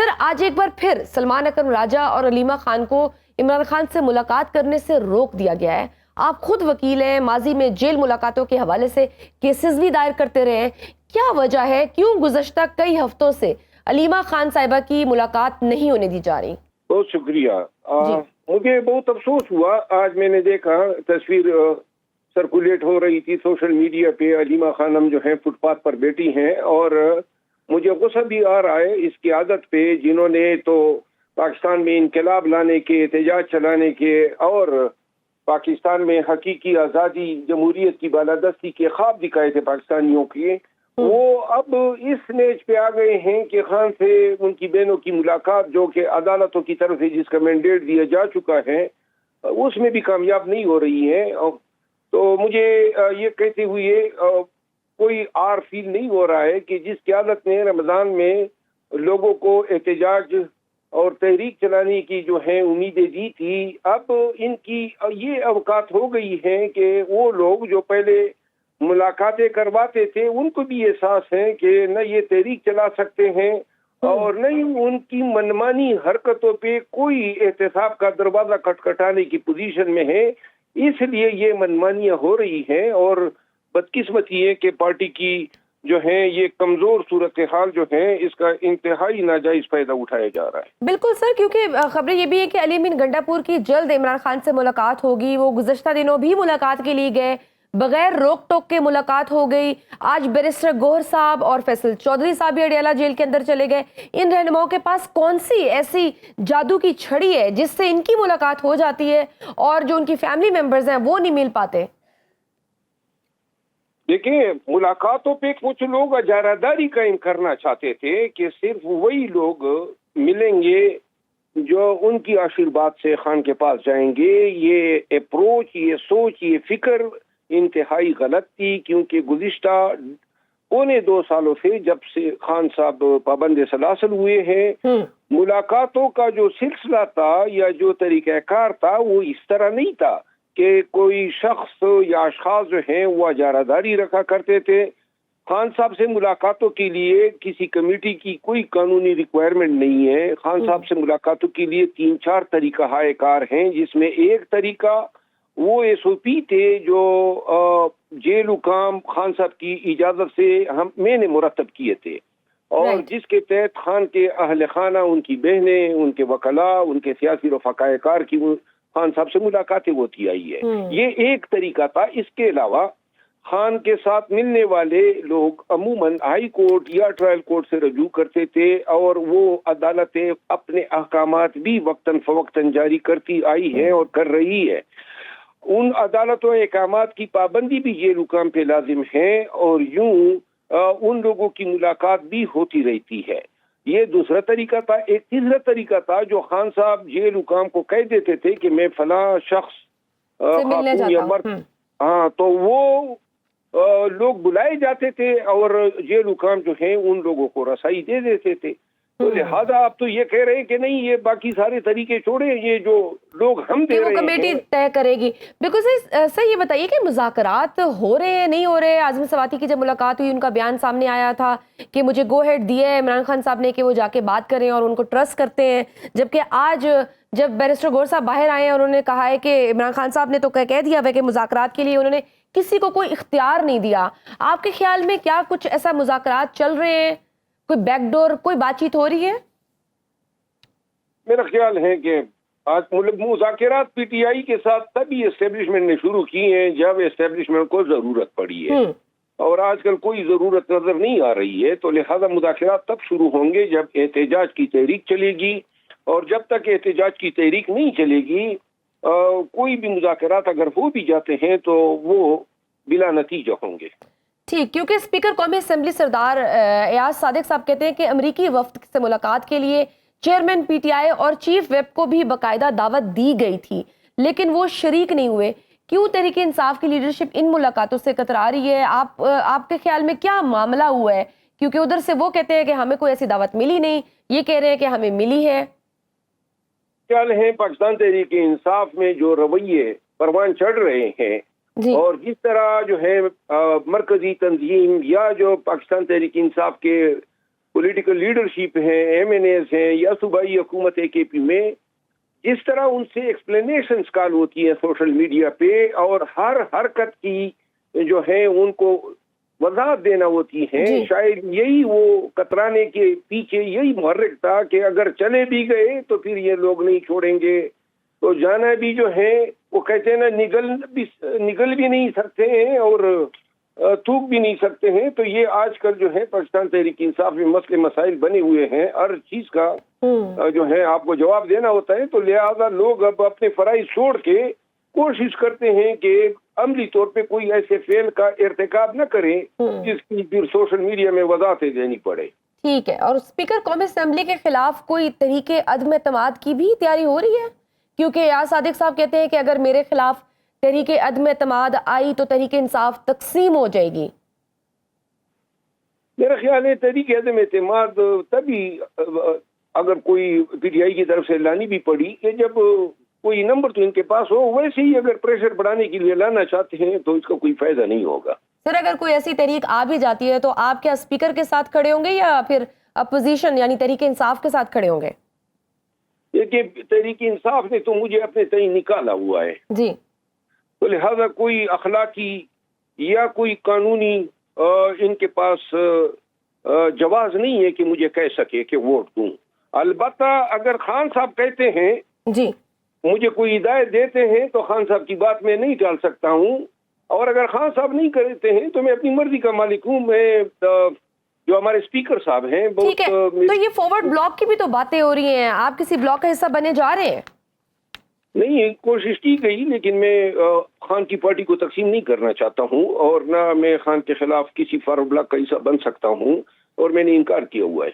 سر آج ایک بار پھر سلمان اکرم راجہ اور علیمہ خان کو عمران خان سے ملاقات کرنے سے روک دیا گیا ہے. آپ خود وکیل ہیں, ماضی میں جیل ملاقاتوں کے حوالے سے کیسز بھی دائر کرتے رہے ہیں. کیا وجہ ہے, کیوں گزشتہ کئی ہفتوں سے علیمہ خان صاحبہ کی ملاقات نہیں ہونے دی جا رہی؟ بہت شکریہ. مجھے بہت افسوس ہوا, آج میں نے دیکھا تصویر سرکولیٹ ہو رہی تھی سوشل میڈیا پہ, علیمہ خانم جو ہیں فٹ پاتھ پر بیٹھی ہیں, اور مجھے غصہ بھی آ رہا ہے اس کی عادت پہ جنہوں نے تو پاکستان میں انقلاب لانے کے, احتجاج چلانے کے اور پاکستان میں حقیقی آزادی جمہوریت کی بالادستی کے خواب دکھائے تھے پاکستانیوں کے, وہ اب اس نیچ پہ آ گئے ہیں کہ خان سے ان کی بہنوں کی ملاقات جو کہ عدالتوں کی طرف سے جس کا مینڈیٹ دیا جا چکا ہے اس میں بھی کامیاب نہیں ہو رہی ہے. تو مجھے یہ کہتے ہوئے کوئی آر فیل نہیں ہو رہا ہے کہ جس قیادت نے رمضان میں لوگوں کو احتجاج اور تحریک چلانے کی جو ہے امیدیں دی تھی, اب ان کی یہ اوقات ہو گئی ہیں کہ وہ لوگ جو پہلے ملاقاتیں کرواتے تھے ان کو بھی احساس ہے کہ نہ یہ تحریک چلا سکتے ہیں اور نہ ہی ان کی منمانی حرکتوں پہ کوئی احتساب کا دروازہ کھٹکھٹانے کی پوزیشن میں ہے, اس لیے یہ منمانیاں ہو رہی ہیں. اور بدقسمتی ہے کہ پارٹی کی جو ہے یہ کمزور صورتحال جو ہے اس کا انتہائی ناجائز فائدہ اٹھایا جا رہا ہے. بالکل سر, کیونکہ خبریں یہ بھی ہے کہ علی امین گنڈا پور کی جلد عمران خان سے ملاقات ہوگی. وہ گزشتہ دنوں بھی ملاقات کے لیے گئے, بغیر روک ٹوک کے ملاقات ہو گئی. آج بیرسٹر گوہر صاحب اور فیصل چودھری صاحب بھی اڈیالہ جیل کے اندر چلے گئے. ان رہنماؤں کے پاس کون سی ایسی جادو کی چھڑی ہے جس سے ان کی ملاقات ہو جاتی ہے اور جو ان کی فیملی ممبرز ہیں وہ نہیں مل پاتے؟ دیکھیں, ملاقاتوں پہ کچھ لوگ اجارہ قائم کرنا چاہتے تھے کہ صرف وہی لوگ ملیں گے جو ان کی آشیرواد سے خان کے پاس جائیں گے. یہ اپروچ, یہ سوچ, یہ فکر انتہائی غلط تھی, کیونکہ گزشتہ 2.25 سالوں سے جب سے خان صاحب پابند سلاسل ہوئے ہیں, ملاقاتوں کا جو سلسلہ تھا یا جو طریقہ کار تھا وہ اس طرح نہیں تھا کہ کوئی شخص یا اشخاص جو ہیں وہ اجارہ داری رکھا کرتے تھے. خان صاحب سے ملاقاتوں کے لیے کسی کمیٹی کی کوئی قانونی ریکوائرمنٹ نہیں ہے. خان صاحب سے ملاقاتوں کے لیے 3-4 طریقہ ہائے کار ہیں, جس میں ایک طریقہ وہ SOP تھے جو جیل حکام خان صاحب کی اجازت سے میں نے مرتب کیے تھے, اور جس کے تحت خان کے اہل خانہ, ان کی بہنیں, ان کے وکلاء, ان کے سیاسی رفقائے کار کی خان صاحب سے ملاقاتیں ہوتی آئی ہے. یہ ایک طریقہ تھا. اس کے علاوہ خان کے ساتھ ملنے والے لوگ عموماً ہائی کورٹ یا ٹرائل کورٹ سے رجوع کرتے تھے, اور وہ عدالتیں اپنے احکامات بھی وقتاً فوقتاً جاری کرتی آئی ہے اور کر رہی ہے. ان عدالتوں احکامات کی پابندی بھی جیل حکام پہ لازم ہے, اور یوں ان لوگوں کی ملاقات بھی ہوتی رہتی ہے. یہ دوسرا طریقہ تھا. ایک تیسرا طریقہ تھا جو خان صاحب جیل حکام کو کہہ دیتے تھے کہ میں فلاں شخص خاتون یا مرد, تو وہ لوگ بلائے جاتے تھے اور جیل حکام جو ہیں ان لوگوں کو رسائی دے دیتے تھے. تو لہذا آپ تو یہ کہہ رہے ہیں کہ نہیں, یہ باقی سارے طریقے چھوڑے, یہ جو لوگ ہم دے رہے ہیں کمیٹی طے کرے گی. بالکل صحیح. یہ بتائیے کہ مذاکرات ہو رہے ہیں نہیں ہو رہے؟ اعظم سواتی کی جب ملاقات ہوئی ان کا بیان سامنے آیا تھا کہ مجھے گو ہیڈ دیا ہے عمران خان صاحب نے کہ وہ جا کے بات کریں اور ان کو ٹرسٹ کرتے ہیں, جبکہ آج جب بیرسٹر گوہر صاحب باہر آئے ہیں انہوں نے کہا ہے کہ عمران خان صاحب نے تو کہہ دیا ہے کہ مذاکرات کے لیے انہوں نے کسی کو کوئی اختیار نہیں دیا. آپ کے خیال میں کیا کچھ ایسا مذاکرات چل رہے ہیں, کوئی بیک ڈور, کوئی بات چیت ہو رہی ہے؟ میرا خیال ہے کہ آج مذاکرات PTI کے ساتھ تبھی اسٹیبلشمنٹ نے شروع کی ہیں جب اسٹیبلشمنٹ کو ضرورت پڑی ہے, اور آج کل کوئی ضرورت نظر نہیں آ رہی ہے. تو لہذا مذاکرات تب شروع ہوں گے جب احتجاج کی تحریک چلے گی, اور جب تک احتجاج کی تحریک نہیں چلے گی کوئی بھی مذاکرات اگر ہو بھی جاتے ہیں تو وہ بلا نتیجہ ہوں گے. ٹھیک, کیونکہ اسپیکر قومی اسمبلی سردار ایاز صادق صاحب کہتے ہیں کہ امریکی وفد سے ملاقات کے لیے چیئرمین PTI اور چیف ویپ کو بھی باقاعدہ دعوت دی گئی تھی, لیکن وہ شریک نہیں ہوئے. کیوں تحریک انصاف کی لیڈرشپ ان ملاقاتوں سے کترا رہی ہے؟ آپ کے خیال میں کیا معاملہ ہوا ہے؟ کیونکہ ادھر سے وہ کہتے ہیں کہ ہمیں کوئی ایسی دعوت ملی نہیں, یہ کہہ رہے ہیں کہ ہمیں ملی ہے. خیال ہے پاکستان تحریک انصاف میں جو رویے پروان چڑھ رہے ہیں اور جس طرح جو ہے مرکزی تنظیم یا جو پاکستان تحریک انصاف کے پولیٹیکل لیڈرشپ ہیں، ایم این ایز ہیں یا صوبائی حکومت کے پی میں جس طرح ان سے ایکسپلینیشنز کال ہوتی ہیں سوشل میڈیا پہ اور ہر حرکت کی جو ہے ان کو وضاحت دینا ہوتی ہیں، شاید یہی وہ کترانے کے پیچھے یہی محرک تھا کہ اگر چلے بھی گئے تو پھر یہ لوگ نہیں چھوڑیں گے، تو جانا بھی جو ہے وہ کہتے ہیں نا نگل بھی نہیں سکتے ہیں اور تھوک بھی نہیں سکتے ہیں، تو یہ آج کل جو ہے پاکستان تحریک انصاف میں مسئلے مسائل بنے ہوئے ہیں، ہر چیز کا جو ہے آپ کو جواب دینا ہوتا ہے، تو لہذا لوگ اب اپنے فرائض چھوڑ کے کوشش کرتے ہیں کہ عملی طور پہ کوئی ایسے فعل کا ارتکاب نہ کریں جس کی پھر سوشل میڈیا میں وضاحتیں دینی پڑے۔ ٹھیک ہے، اور اسپیکر قومی اسمبلی کے خلاف کوئی تحریک عدم اعتماد کی بھی تیاری ہو رہی ہے؟ کیونکہ یار صادق صاحب کہتے ہیں کہ اگر میرے خلاف تحریک عدم اعتماد آئی تو تحریک انصاف تقسیم ہو جائے گی۔ میرا خیال ہے تحریک عدم اعتماد تبھی اگر کوئی پی ٹی آئی کی طرف سے لانی بھی پڑی کہ جب کوئی نمبر تو ان کے پاس ہو، ویسے ہی اگر پریشر بڑھانے کے لیے لانا چاہتے ہیں تو اس کا کوئی فائدہ نہیں ہوگا۔ سر اگر کوئی ایسی تحریک آ بھی جاتی ہے تو آپ کیا اسپیکر کے ساتھ کھڑے ہوں گے یا پھر اپوزیشن یعنی تحریک انصاف کے ساتھ کھڑے ہوں گے؟ دیکھیے تحریک انصاف نے تو مجھے اپنے تئیں نکالا ہوا ہے، جی، تو لہذا کوئی اخلاقی یا کوئی قانونی ان کے پاس جواز نہیں ہے کہ مجھے کہہ سکے کہ ووٹ دوں۔ البتہ اگر خان صاحب کہتے ہیں، جی، مجھے کوئی ہدایت دیتے ہیں تو خان صاحب کی بات میں نہیں ٹال سکتا ہوں، اور اگر خان صاحب نہیں کرتے ہیں تو میں اپنی مرضی کا مالک ہوں۔ میں جو ہمارے اسپیکر صاحب ہیں ٹھیک ہے، تو یہ فارورڈ بلاک کی بھی تو باتیں ہو رہی ہیں، آپ کسی بلاک کا حصہ بنے جا رہے ہیں؟ نہیں، کوشش کی گئی لیکن میں خان کی پارٹی کو تقسیم نہیں کرنا چاہتا ہوں اور نہ میں خان کے خلاف کسی فارورڈ بلاک کا حصہ بن سکتا ہوں، اور میں نے انکار کیا ہوا ہے۔